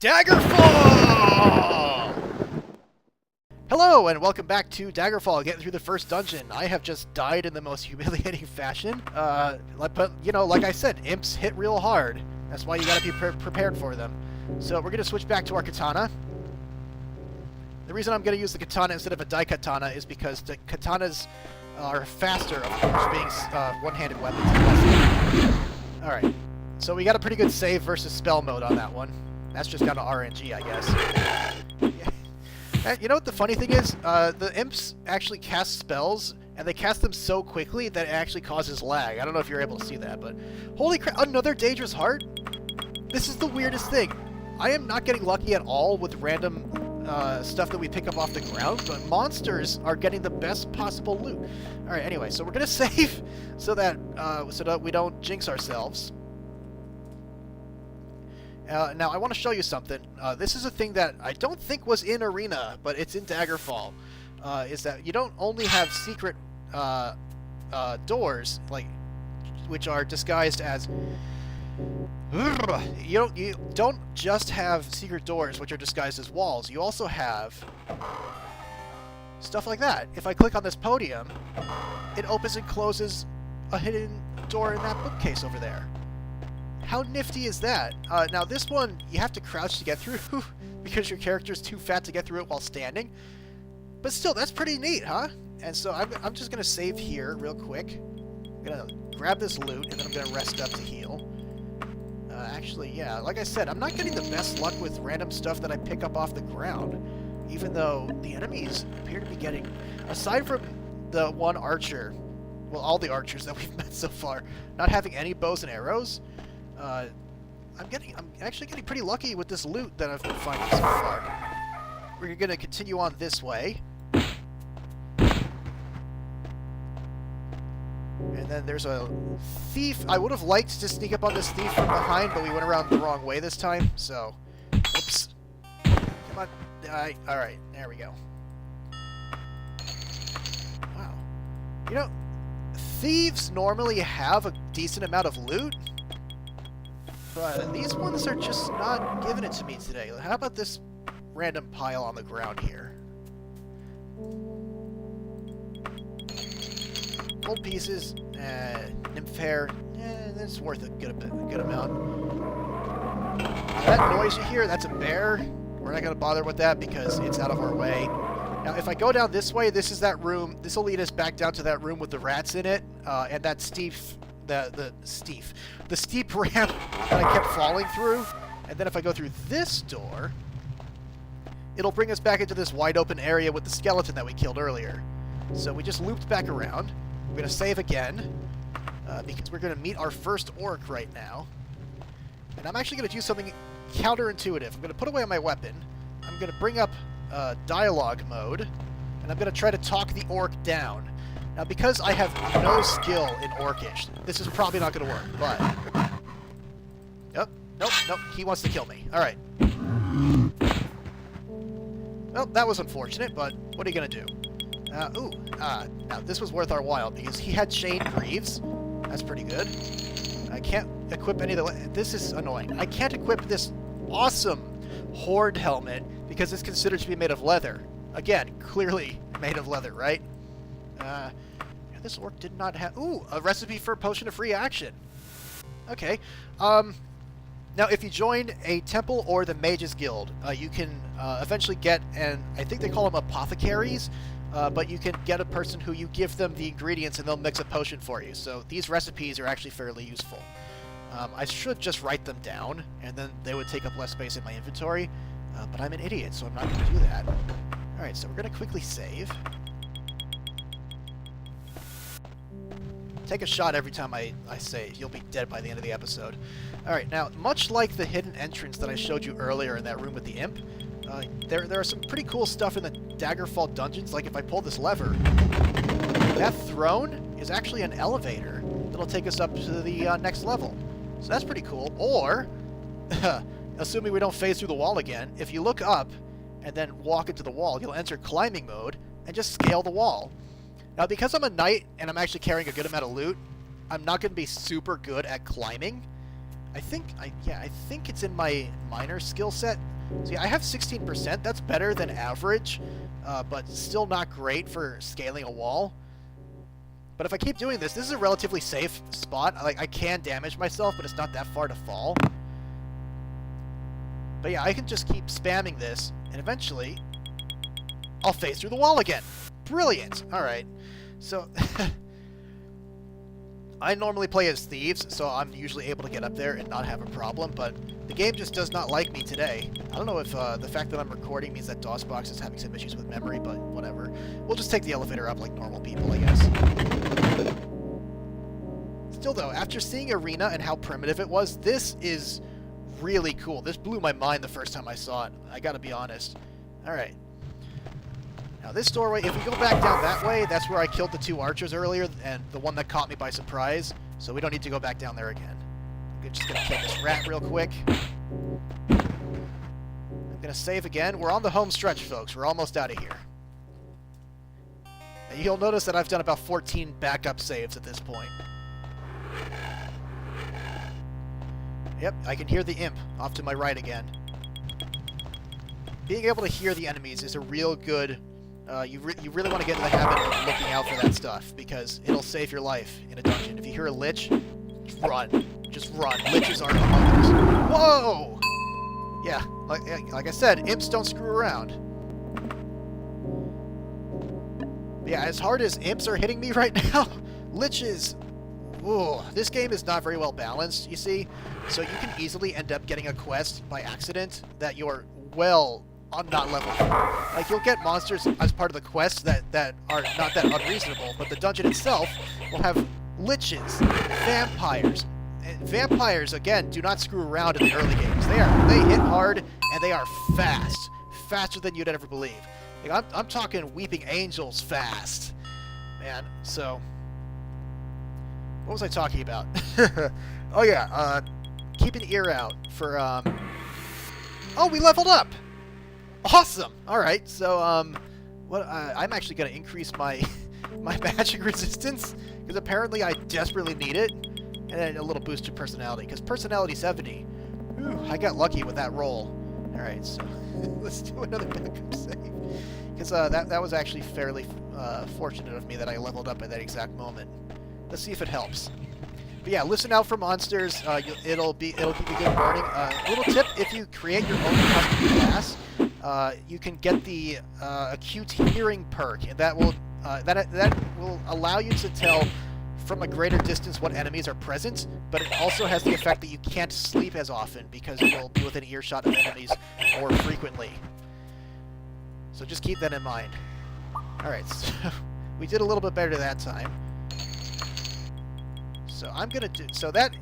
Daggerfall! Hello, and welcome back to Daggerfall, getting through the first dungeon. I have just died in the most humiliating fashion. But, you know, like I said, imps hit real hard. That's why you gotta be prepared for them. So we're gonna switch back to our katana. The reason I'm gonna use the katana instead of a daikatana is because the katanas are faster, of course, being one-handed weapons. Alright, so we got a pretty good save versus spell mode on that one. That's just kind of RNG, I guess. You know what the funny thing is? The imps actually cast spells, and they cast them so quickly that it actually causes lag. I don't know if you're able to see that, but... Holy crap, another Dangerous Heart? This is the weirdest thing. I am not getting lucky at all with random stuff that we pick up off the ground, but monsters are getting the best possible loot. Alright, anyway, so we're gonna save so that we don't jinx ourselves. Now, I want to show you something. This is a thing that I don't think was in Arena, but it's in Daggerfall. Is that you don't only have secret doors, like, which are disguised as... You don't just have secret doors, which are disguised as walls. You also have stuff like that. If I click on this podium, it opens and closes a hidden door in that bookcase over there. How nifty is that? Now this one, you have to crouch to get through because your character's too fat to get through it while standing. But still, that's pretty neat, huh? And so I'm just going to save here real quick. I'm going to grab this loot, and then I'm going to rest up to heal. Actually, yeah, like I said, I'm not getting the best luck with random stuff that I pick up off the ground. Even though the enemies appear to be getting... Aside from the one archer, well, all the archers that we've met so far, not having any bows and arrows... I'm actually getting pretty lucky with this loot that I've been finding so far. We're going to continue on this way. And then there's a thief. I would have liked to sneak up on this thief from behind, but we went around the wrong way this time, so... Oops. Come on. Alright, there we go. Wow. You know, thieves normally have a decent amount of loot. But these ones are just not giving it to me today. How about this random pile on the ground here? Gold pieces, nymph hair, that's worth a good amount. That noise you hear, that's a bear. We're not going to bother with that because it's out of our way. Now, if I go down this way, this is that room. This will lead us back down to that room with the rats in it, and that steep ramp that I kept falling through. And then if I go through this door, it'll bring us back into this wide open area with the skeleton that we killed earlier. So we just looped back around. We're going to save again, because we're going to meet our first orc right now. And I'm actually going to do something counterintuitive. I'm going to put away my weapon. I'm going to bring up dialogue mode, and I'm going to try to talk the orc down. Now, because I have no skill in Orcish, this is probably not going to work, but... Nope, he wants to kill me. Alright. Well, that was unfortunate, but what are you going to do? Now, this was worth our while, because he had Chain Greaves. That's pretty good. I can't equip any of the... This is annoying. I can't equip this awesome Horde helmet, because it's considered to be made of leather. Again, clearly made of leather, right? This orc did not have... Ooh, a recipe for a potion of free action. Okay. Now, if you join a temple or the Mages Guild, you can eventually get, and I think they call them apothecaries, but you can get a person who you give them the ingredients and they'll mix a potion for you. So these recipes are actually fairly useful. I should just write them down, and then they would take up less space in my inventory, but I'm an idiot, so I'm not going to do that. Alright, so we're going to quickly save. Take a shot every time I save. You'll be dead by the end of the episode. Alright, now, much like the hidden entrance that I showed you earlier in that room with the imp, there are some pretty cool stuff in the Daggerfall dungeons. Like if I pull this lever, that throne is actually an elevator that'll take us up to the next level. So that's pretty cool. Or, assuming we don't phase through the wall again, if you look up and then walk into the wall, you'll enter climbing mode and just scale the wall. Now, because I'm a knight and I'm actually carrying a good amount of loot, I'm not going to be super good at climbing. I think it's in my minor skill set. See, I have 16%. That's better than average, but still not great for scaling a wall. But if I keep doing this, this is a relatively safe spot. Like, I can damage myself, but it's not that far to fall. But yeah, I can just keep spamming this, and eventually, I'll phase through the wall again. Brilliant! Alright, so... I normally play as thieves, so I'm usually able to get up there and not have a problem, but the game just does not like me today. I don't know if the fact that I'm recording means that DOSBox is having some issues with memory, but whatever. We'll just take the elevator up like normal people, I guess. Still though, after seeing Arena and how primitive it was, this is really cool. This blew my mind the first time I saw it, I gotta be honest. Alright. Now this doorway, if we go back down that way, that's where I killed the 2 archers earlier, and the one that caught me by surprise, so we don't need to go back down there again. I'm just gonna kill this rat real quick. I'm gonna save again. We're on the home stretch, folks. We're almost out of here. And you'll notice that I've done about 14 backup saves at this point. Yep, I can hear the imp off to my right again. Being able to hear the enemies is a real good... you really want to get in the habit of looking out for that stuff, because it'll save your life in a dungeon. If you hear a lich, just run. Just run. Liches aren't among us. Whoa! Yeah, like I said, imps don't screw around. But yeah, as hard as imps are hitting me right now, liches... Ooh, this game is not very well balanced, you see? So you can easily end up getting a quest by accident that you're well... not level 4. Like, you'll get monsters as part of the quest that are not that unreasonable, but the dungeon itself will have liches, vampires. And vampires, again, do not screw around in the early games. They hit hard, and they are fast. Faster than you'd ever believe. Like, I'm talking Weeping Angels fast. Man, so... What was I talking about? Oh yeah, keep an ear out for, Oh, we leveled up! Awesome! Alright, so, I'm actually going to increase my my magic resistance, because apparently I desperately need it, and then a little boost to personality, because personality 70. Ooh, I got lucky with that roll. Alright, so let's do another backup save, because that was actually fairly fortunate of me that I leveled up at that exact moment. Let's see if it helps. But yeah, listen out for monsters. It'll give you good warning. Little tip: if you create your own custom class, you can get the acute hearing perk, and that will allow you to tell from a greater distance what enemies are present. But it also has the effect that you can't sleep as often because you'll be within earshot of enemies more frequently. So just keep that in mind. All right, so we did a little bit better that time. So I'm gonna do so that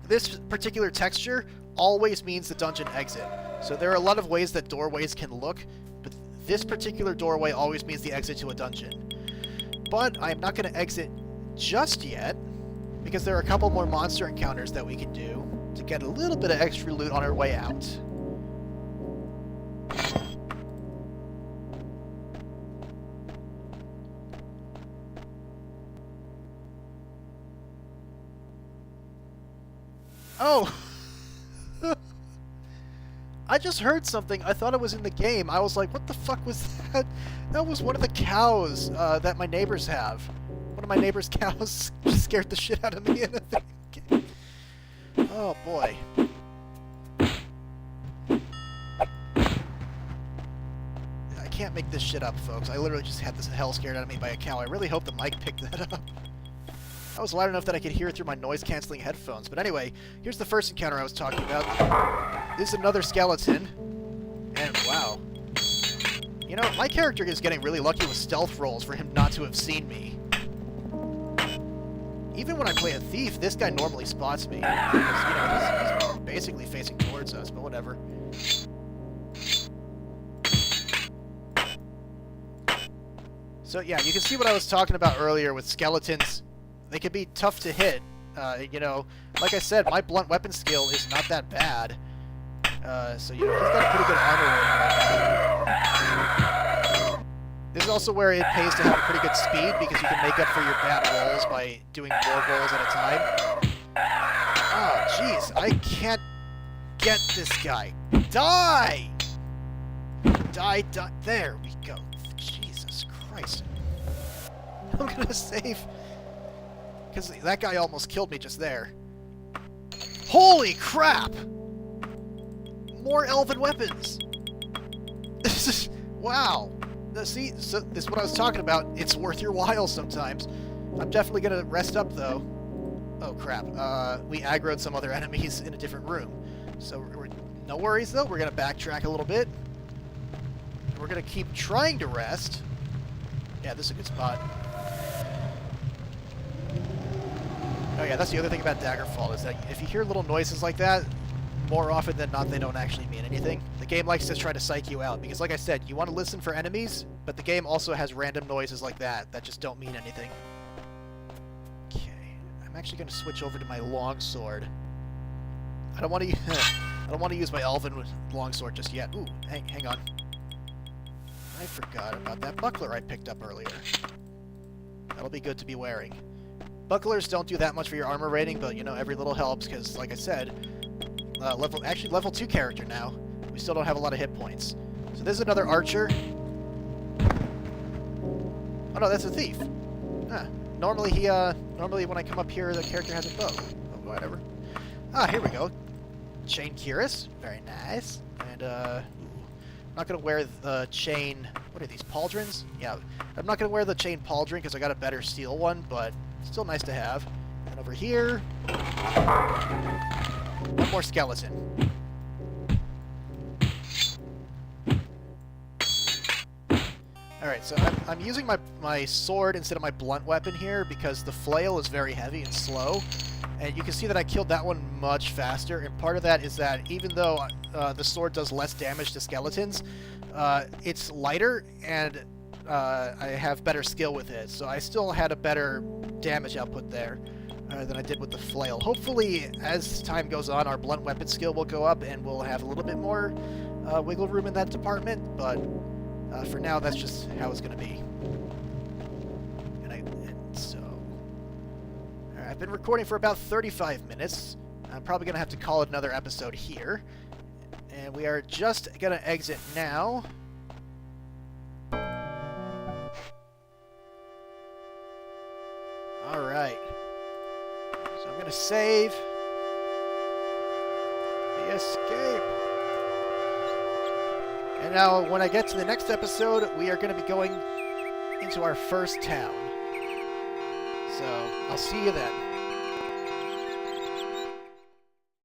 this particular texture always means the dungeon exit. So there are a lot of ways that doorways can look, but this particular doorway always means the exit to a dungeon. But I'm not gonna exit just yet, because there are a couple more monster encounters that we can do to get a little bit of extra loot on our way out. Oh! I just heard something. I thought it was in the game. I was like, what the fuck was that? That was one of the cows that my neighbors have. One of my neighbor's cows scared the shit out of me in the game. Oh, boy. I can't make this shit up, folks. I literally just had this hell scared out of me by a cow. I really hope the mic picked that up. I was loud enough that I could hear it through my noise-canceling headphones. But anyway, here's the first encounter I was talking about. This is another skeleton. And wow. You know, my character is getting really lucky with stealth rolls for him not to have seen me. Even when I play a thief, this guy normally spots me. Because, you know, he's basically facing towards us, but whatever. So yeah, you can see what I was talking about earlier with skeletons. They can be tough to hit. You know, like I said, my blunt weapon skill is not that bad. So, you know, he's got a pretty good armor rating right now. This is also where it pays to have pretty good speed, because you can make up for your bad rolls by doing more rolls at a time. Oh, Jeez, I can't get this guy. Die! Die, die. There we go. Jesus Christ. I'm gonna save. Because that guy almost killed me just there. Holy crap! More elven weapons! This is... Wow. See, so this is what I was talking about. It's worth your while sometimes. I'm definitely gonna rest up, though. Oh, crap. We aggroed some other enemies in a different room. So, no worries, though. We're gonna backtrack a little bit. We're gonna keep trying to rest. Yeah, this is a good spot. Oh yeah, that's the other thing about Daggerfall, is that if you hear little noises like that, more often than not, they don't actually mean anything. The game likes to try to psych you out, because like I said, you want to listen for enemies, but the game also has random noises like that just don't mean anything. Okay, I'm actually going to switch over to my longsword. I don't want to I don't want to use my elven longsword just yet. Ooh, hang on. I forgot about that buckler I picked up earlier. That'll be good to be wearing. Bucklers don't do that much for your armor rating, but, you know, every little helps, because, like I said, level 2 character now. We still don't have a lot of hit points. So this is another archer. Oh, no, that's a thief. Huh. Normally when I come up here, the character has a bow. Oh, whatever. Ah, here we go. Chain cuirass. Very nice. And, I'm not going to wear the chain... What are these, pauldrons? Yeah, I'm not going to wear the chain pauldron because I got a better steel one, but still nice to have. And over here... One more skeleton. Alright, so I'm using my sword instead of my blunt weapon here because the flail is very heavy and slow. And you can see that I killed that one much faster, and part of that is that even though the sword does less damage to skeletons, it's lighter, and I have better skill with it, so I still had a better damage output there than I did with the flail. Hopefully, as time goes on, our blunt weapon skill will go up, and we'll have a little bit more wiggle room in that department, but for now, that's just how it's going to be. I've been recording for about 35 minutes. I'm probably going to have to call it another episode here. And we are just going to exit now. Alright. So I'm going to save. The escape. And now, when I get to the next episode, we are going to be going into our first town. So, I'll see you then.